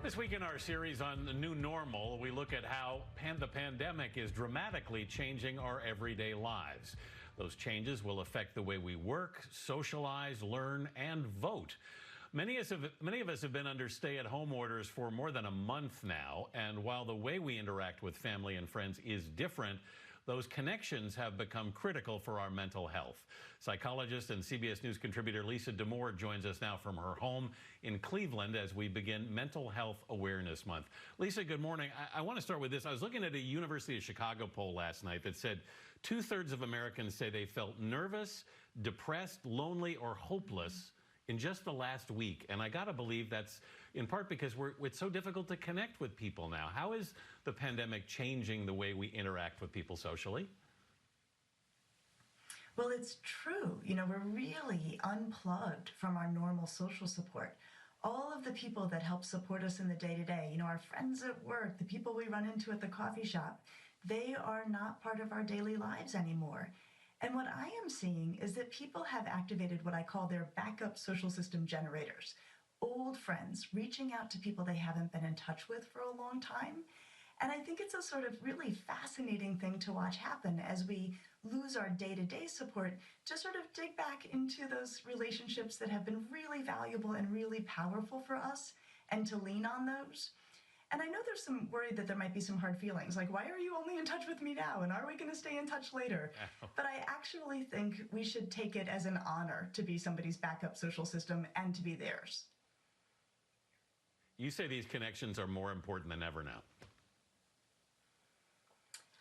This week in our series on the new normal, we look at how the pandemic is dramatically changing our everyday lives. Those changes will affect the way we work, socialize, learn, and vote. Many of us have been under stay-at-home orders for more than a month now, and while the way we interact with family and friends is different, those connections have become critical for our mental health. Psychologist and CBS News contributor Lisa Damour joins us now from her home in Cleveland as we begin Mental Health Awareness Month. Lisa, good morning. I want to start with this. I was looking at a University of Chicago poll last night that said 2/3 of Americans say they felt nervous, depressed, lonely, or hopeless in just the last week. And I got to believe that's in part because it's so difficult to connect with people now. How is the pandemic changing the way we interact with people socially? Well, it's true. We're really unplugged from our normal social support. All of the people that help support us in the day-to-day, our friends at work, the people we run into at the coffee shop, they are not part of our daily lives anymore. And what I am seeing is that people have activated what I call their backup social system generators. Old friends reaching out to people they haven't been in touch with for a long time. And I think it's a sort of really fascinating thing to watch happen as we lose our day-to-day support to sort of dig back into those relationships that have been really valuable and really powerful for us and to lean on those. And I know there's some worry that there might be some hard feelings, like, why are you only in touch with me now? And are we going to stay in touch later? But I actually think we should take it as an honor to be somebody's backup social system and to be theirs. You say these connections are more important than ever now.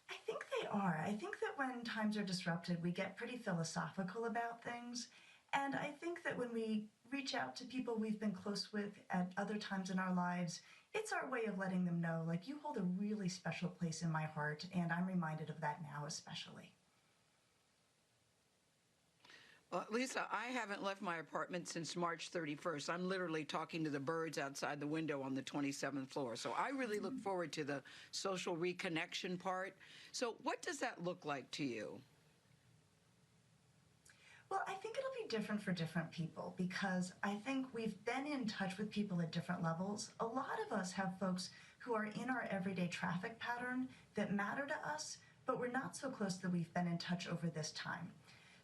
I think they are. I think that when times are disrupted, we get pretty philosophical about things. And I think that when we reach out to people we've been close with at other times in our lives, it's our way of letting them know, like, you hold a really special place in my heart, and I'm reminded of that now especially. Lisa, I haven't left my apartment since March 31st. I'm literally talking to the birds outside the window on the 27th floor. So I really look forward to the social reconnection part. So what does that look like to you? Well, I think it'll be different for different people because I think we've been in touch with people at different levels. A lot of us have folks who are in our everyday traffic pattern that matter to us, but we're not so close that we've been in touch over this time.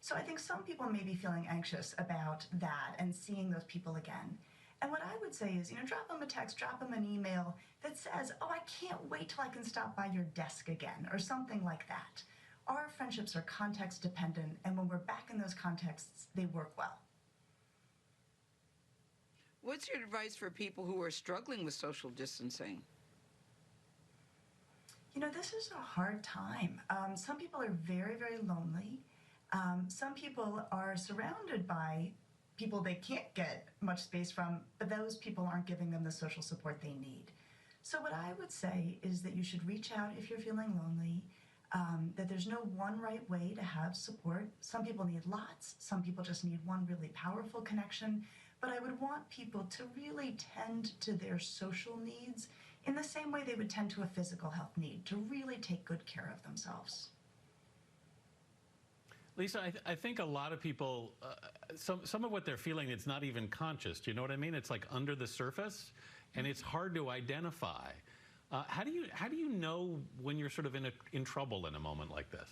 So I think some people may be feeling anxious about that and seeing those people again. And what I would say is, drop them a text, drop them an email that says, oh, I can't wait till I can stop by your desk again, or something like that. Our friendships are context dependent, and when we're back in those contexts, they work well. What's your advice for people who are struggling with social distancing? This is a hard time. Some people are very, very lonely. Some people are surrounded by people they can't get much space from, but those people aren't giving them the social support they need. So what I would say is that you should reach out if you're feeling lonely. That there's no one right way to have support. Some people need lots, some people just need one really powerful connection, but I would want people to really tend to their social needs in the same way they would tend to a physical health need, to really take good care of themselves. Lisa, I think a lot of people, some of what they're feeling, it's not even conscious. Do you know what I mean? It's like under the surface, and it's hard to identify. How do you know when you're sort of in trouble in a moment like this?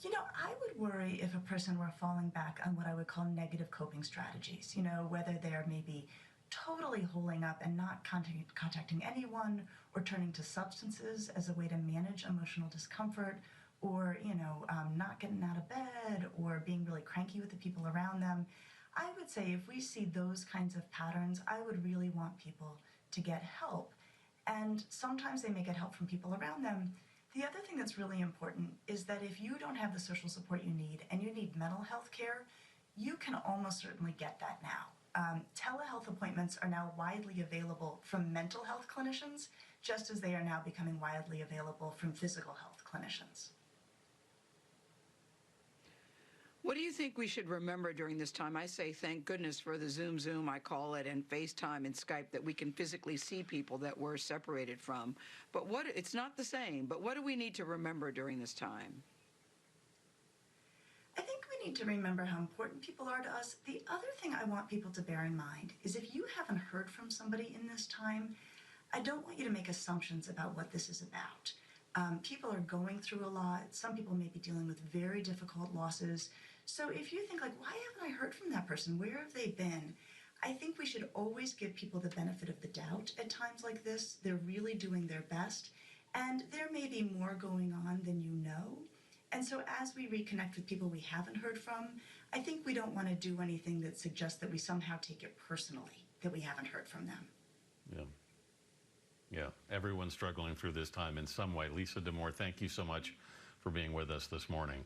I would worry if a person were falling back on what I would call negative coping strategies, whether they're maybe totally holding up and not contacting anyone, or turning to substances as a way to manage emotional discomfort, or, not getting out of bed, or being really cranky with the people around them. I would say if we see those kinds of patterns, I would really want people to get help. And sometimes they may get help from people around them. The other thing that's really important is that if you don't have the social support you need and you need mental health care, you can almost certainly get that now. Telehealth appointments are now widely available from mental health clinicians, just as they are now becoming widely available from physical health clinicians. What do you think we should remember during this time? I say thank goodness for the Zoom, I call it, and FaceTime and Skype, that we can physically see people that we're separated from. But it's not the same, but what do we need to remember during this time? I think we need to remember how important people are to us. The other thing I want people to bear in mind is if you haven't heard from somebody in this time, I don't want you to make assumptions about what this is about. People are going through a lot. Some people may be dealing with very difficult losses. So if you think like, why haven't I heard from that person? Where have they been? I think we should always give people the benefit of the doubt at times like this. They're really doing their best. And there may be more going on than you know. And so as we reconnect with people we haven't heard from, I think we don't want to do anything that suggests that we somehow take it personally that we haven't heard from them. Yeah. Yeah, everyone's struggling through this time in some way. Lisa Damour, thank you so much for being with us this morning.